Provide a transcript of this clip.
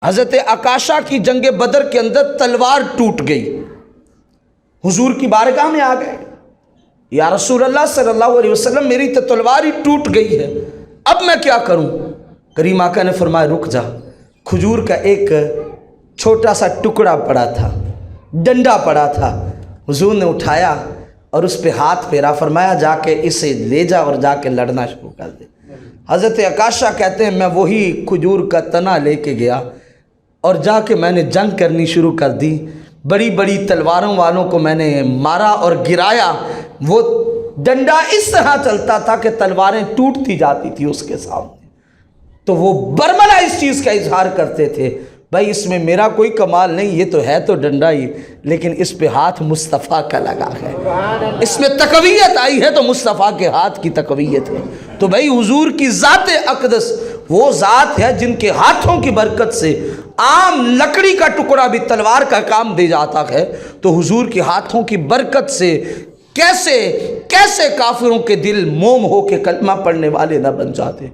حضرت عکاشہ کی جنگ بدر کے اندر تلوار ٹوٹ گئی، حضور کی بارگاہ میں آ گئے، یا رسول اللہ صلی اللہ علیہ وسلم میری تو تلوار ہی ٹوٹ گئی ہے، اب میں کیا کروں؟ کریم آقا نے فرمایا رک جا، کھجور کا ایک چھوٹا سا ٹکڑا پڑا تھا، ڈنڈا پڑا تھا، حضور نے اٹھایا اور اس پہ ہاتھ پھیرا، فرمایا جا کے اسے لے جا اور جا کے لڑنا شروع کر دے۔ حضرت عکاشہ کہتے ہیں میں وہی کھجور کا تنا لے کے گیا اور جا کے میں نے جنگ کرنی شروع کر دی، بڑی بڑی تلواروں والوں کو میں نے مارا اور گرایا، وہ ڈنڈا اس طرح چلتا تھا کہ تلواریں ٹوٹتی جاتی تھی اس کے سامنے۔ تو وہ برملا اس چیز کا اظہار کرتے تھے، بھائی اس میں میرا کوئی کمال نہیں، یہ تو ہے تو ڈنڈا ہی، لیکن اس پہ ہاتھ مصطفیٰ کا لگا ہے، اس میں تقویت آئی ہے تو مصطفیٰ کے ہاتھ کی تقویت ہے۔ تو بھائی حضور کی ذات اقدس وہ ذات ہے جن کے ہاتھوں کی برکت سے عام لکڑی کا ٹکڑا بھی تلوار کا کام دے جاتا ہے، تو حضور کے ہاتھوں کی برکت سے کیسے کافروں کے دل موم ہو کے کلمہ پڑھنے والے نہ بن جاتے۔